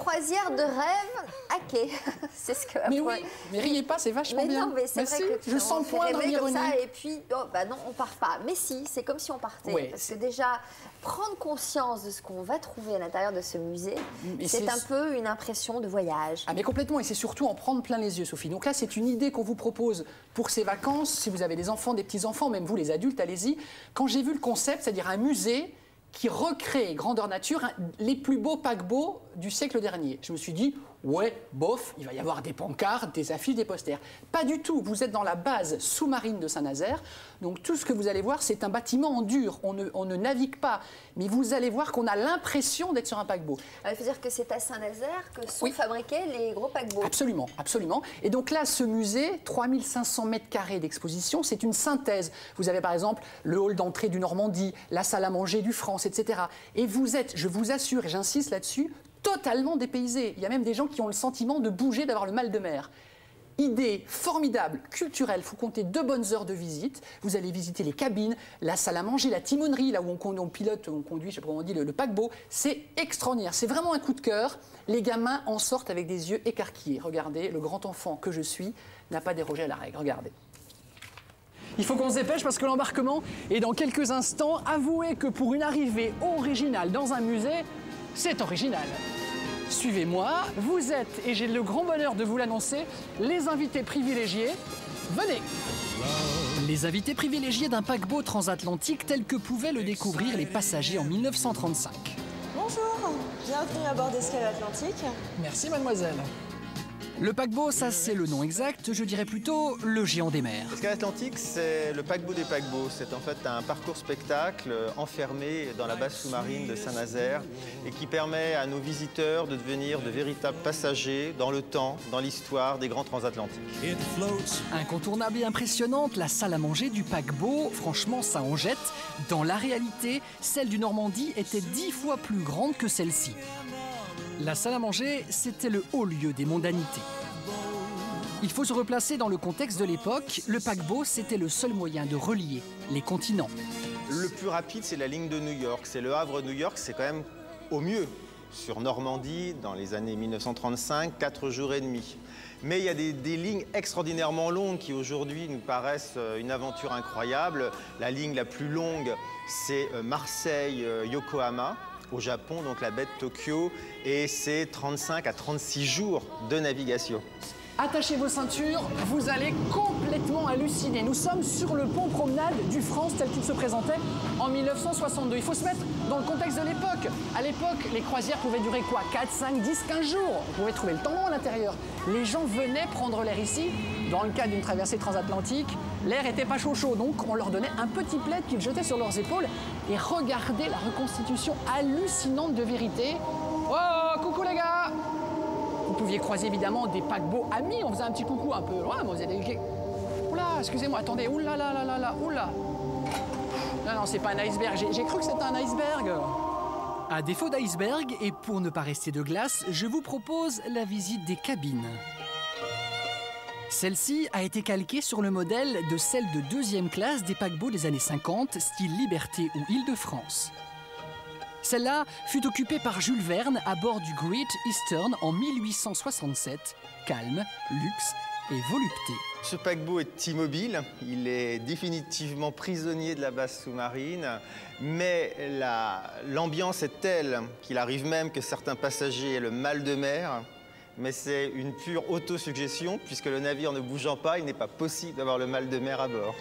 croisière de rêve à quai. C'est ce que. Mais oui, mais riez pas, c'est vachement bien. Non, mais c'est vrai que je sens point dans l'ironie. Et puis, oh, bah non, on part pas. Mais si, c'est comme si on partait. Oui, parce que déjà, prendre conscience de ce qu'on va trouver à l'intérieur de ce musée, c'est un peu une impression de voyage. Ah mais complètement, et c'est surtout en prendre plein les yeux, Sophie. Donc là, c'est une idée qu'on vous propose pour ces vacances. Si vous avez des enfants, des petits-enfants, même vous les adultes, allez-y. Quand j'ai vu le concept, c'est-à-dire un musée qui recrée grandeur nature les plus beaux paquebots du siècle dernier. Je me suis dit, ouais, bof, il va y avoir des pancartes, des affiches, des posters. Pas du tout, vous êtes dans la base sous-marine de Saint-Nazaire, donc tout ce que vous allez voir, c'est un bâtiment en dur, on ne navigue pas, mais vous allez voir qu'on a l'impression d'être sur un paquebot. Il faut dire que c'est à Saint-Nazaire que sont fabriqués les gros paquebots. Absolument, absolument. Et donc là, ce musée, 3500 mètres carrés d'exposition, c'est une synthèse. Vous avez par exemple le hall d'entrée du Normandie, la salle à manger du France, etc. Et vous êtes, je vous assure, et j'insiste là-dessus, totalement dépaysé. Il y a même des gens qui ont le sentiment de bouger, d'avoir le mal de mer. Idée formidable, culturelle, il faut compter 2 bonnes heures de visite. Vous allez visiter les cabines, la salle à manger, la timonerie, là où on pilote, on conduit, je sais pas comment on dit, le paquebot. C'est extraordinaire, c'est vraiment un coup de cœur. Les gamins en sortent avec des yeux écarquillés. Regardez, le grand enfant que je suis n'a pas dérogé à la règle, regardez. Il faut qu'on se dépêche parce que l'embarquement est dans quelques instants. Avouez que pour une arrivée originale dans un musée, c'est original. Suivez-moi, vous êtes, et j'ai le grand bonheur de vous l'annoncer, les invités privilégiés. Venez! Les invités privilégiés d'un paquebot transatlantique tel que pouvaient le découvrir les passagers en 1935. Bonjour, bienvenue à bord d'Escale Atlantique. Merci mademoiselle. Le paquebot, ça c'est le nom exact, je dirais plutôt le géant des mers. Escale Atlantique, c'est le paquebot des paquebots. C'est en fait un parcours spectacle enfermé dans la base sous-marine de Saint-Nazaire et qui permet à nos visiteurs de devenir de véritables passagers dans le temps, dans l'histoire des grands transatlantiques. Incontournable et impressionnante, la salle à manger du paquebot, franchement ça en jette. Dans la réalité, celle du Normandie était 10 fois plus grande que celle-ci. La salle à manger, c'était le haut lieu des mondanités. Il faut se replacer dans le contexte de l'époque. Le paquebot, c'était le seul moyen de relier les continents. Le plus rapide, c'est la ligne de New York. C'est le Havre-New York, c'est quand même au mieux. Sur Normandie, dans les années 1935, 4 jours et demi. Mais il y a des lignes extraordinairement longues qui aujourd'hui nous paraissent une aventure incroyable. La ligne la plus longue, c'est Marseille-Yokohama. Au Japon, donc la baie de Tokyo, et c'est 35 à 36 jours de navigation. Attachez vos ceintures, vous allez complètement halluciner. Nous sommes sur le pont promenade du France tel qu'il se présentait en 1962. Il faut se mettre dans le contexte de l'époque. À l'époque, les croisières pouvaient durer quoi? 4, 5, 10, 15 jours. Vous pouvez trouver le temps long à l'intérieur. Les gens venaient prendre l'air ici. Dans le cadre d'une traversée transatlantique, l'air n'était pas chaud, donc on leur donnait un petit plaid qu'ils jetaient sur leurs épaules. Et regardez la reconstitution hallucinante de vérité. Oh, coucou les gars! Vous pouviez croiser évidemment des paquebots amis, on faisait un petit coucou un peu loin, mais vous avez... Oula, excusez-moi, attendez, oula, là, là, là, là, oula. Non, non, c'est pas un iceberg, j'ai cru que c'était un iceberg. À défaut d'iceberg, et pour ne pas rester de glace, je vous propose la visite des cabines. Celle-ci a été calquée sur le modèle de celle de 2e classe des paquebots des années 50, style Liberté ou Île-de-France. Celle-là fut occupée par Jules Verne à bord du Great Eastern en 1867. Calme, luxe et volupté. Ce paquebot est immobile, il est définitivement prisonnier de la base sous-marine, mais l'ambiance est telle qu'il arrive même que certains passagers aient le mal de mer. Mais c'est une pure autosuggestion, puisque le navire ne bougeant pas, il n'est pas possible d'avoir le mal de mer à bord.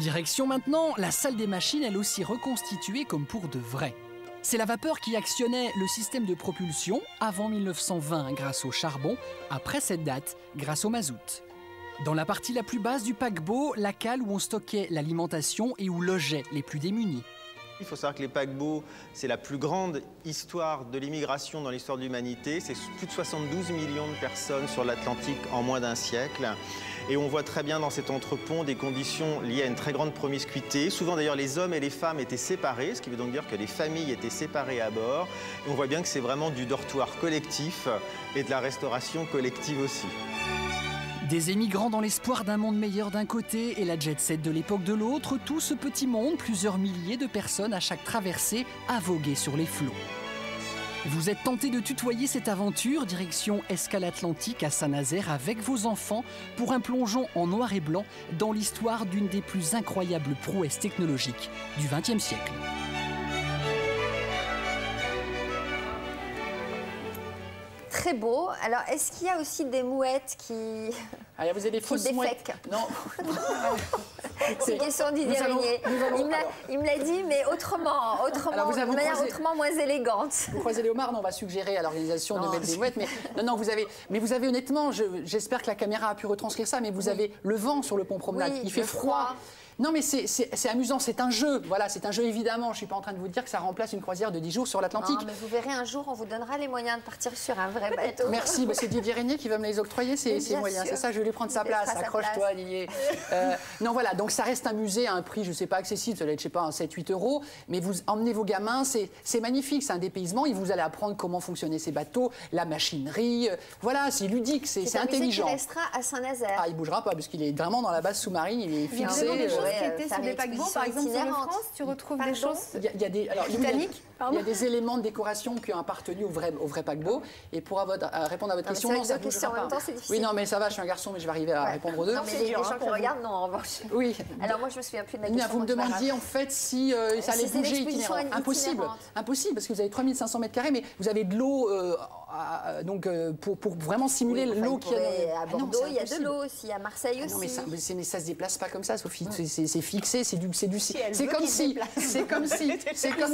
Direction maintenant, la salle des machines, elle aussi reconstituée comme pour de vrai. C'est la vapeur qui actionnait le système de propulsion avant 1920 grâce au charbon, après cette date grâce au mazout. Dans la partie la plus basse du paquebot, la cale où on stockait l'alimentation et où logeaient les plus démunis. Il faut savoir que les paquebots, c'est la plus grande histoire de l'immigration dans l'histoire de l'humanité. C'est plus de 72 millions de personnes sur l'Atlantique en moins d'un siècle. Et on voit très bien dans cet entrepont des conditions liées à une très grande promiscuité. Souvent d'ailleurs, les hommes et les femmes étaient séparés, ce qui veut donc dire que les familles étaient séparées à bord. Et on voit bien que c'est vraiment du dortoir collectif et de la restauration collective aussi. Des émigrants dans l'espoir d'un monde meilleur d'un côté et la jet-set de l'époque de l'autre, tout ce petit monde, plusieurs milliers de personnes à chaque traversée, a vogué sur les flots. Vous êtes tenté de tutoyer cette aventure, direction Escale Atlantique à Saint-Nazaire avec vos enfants pour un plongeon en noir et blanc dans l'histoire d'une des plus incroyables prouesses technologiques du XXe siècle. Très beau. Alors, est-ce qu'il y a aussi des mouettes qui... Ah, vous avez des fausses mouettes. Non. C'est une question Didier Régnier. Il me l'a dit, mais autrement, de manière autrement moins élégante. Vous croisez les homards, on va suggérer à l'organisation de mettre des mouettes. Mais non, vous avez honnêtement, j'espère que la caméra a pu retranscrire ça, mais vous avez le vent sur le pont promenade. Oui, il fait froid. Non, mais c'est amusant, c'est un jeu. Voilà, c'est un jeu évidemment. Je ne suis pas en train de vous dire que ça remplace une croisière de 10 jours sur l'Atlantique. Non, mais vous verrez un jour, on vous donnera les moyens de partir sur un vrai bateau. Merci, c'est Didier Régnier qui va me les octroyer, ces moyens. C'est ça, je vais lui prendre sa place. Accroche-toi, Didier. Non, voilà, donc ça reste un musée à un prix, je ne sais pas, accessible, ça doit être, je sais pas, 7-8 €. Mais vous emmenez vos gamins, c'est magnifique, c'est un dépaysement. Et vous allez apprendre comment fonctionnaient ces bateaux, la machinerie. Voilà, c'est ludique, c'est intelligent. Il restera à Saint-Nazaire. Ah, il ne bougera pas, parce qu'il est vraiment dans la base sous-marine, il est fixé. Par exemple, sur le France, tu retrouves des choses Titanic. Il y a des éléments de décoration qui ont appartenu au vrai paquebot. Et pour répondre à votre question, non, ça ne bougera pas. Oui, non, mais ça va, je suis un garçon, mais je vais arriver à répondre aux deux. Non, mais les gens qui regardent, non, en revanche. Oui. Alors moi, je me souviens plus de la question. Vous me demandiez en fait si ça allait bouger itinérant. Impossible. Impossible, parce que vous avez 3500 mètres carrés, mais vous avez de l'eau pour vraiment simuler l'eau qui est à Bordeaux. Il y a de l'eau aussi, à Marseille aussi. Mais ça se déplace pas comme ça, Sophie. C'est fixé, c'est comme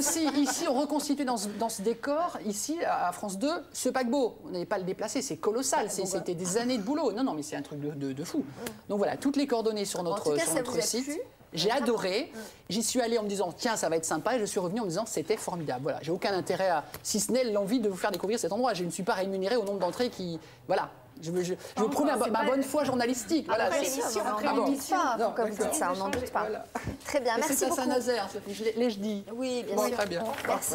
si ici on reconstituait dans ce décor ici à France 2 ce paquebot. On n'allait pas le déplacer, c'est colossal. C'était des années de boulot. Non, mais c'est un truc de fou. Donc voilà, toutes les coordonnées sur notre site. J'ai adoré. J'y suis allée en me disant tiens, ça va être sympa, et je suis revenue en me disant c'était formidable. Voilà, j'ai aucun intérêt si ce n'est l'envie de vous faire découvrir cet endroit. Je ne suis pas rémunérée au nombre d'entrées qui voilà. Je veux prouver ma bonne foi journalistique. Après l'émission, comme vous dites ça, on n'en doute pas. Très bien, merci beaucoup. C'est à Saint-Nazaire, je dis. Oui, bien sûr. Très bien. Merci.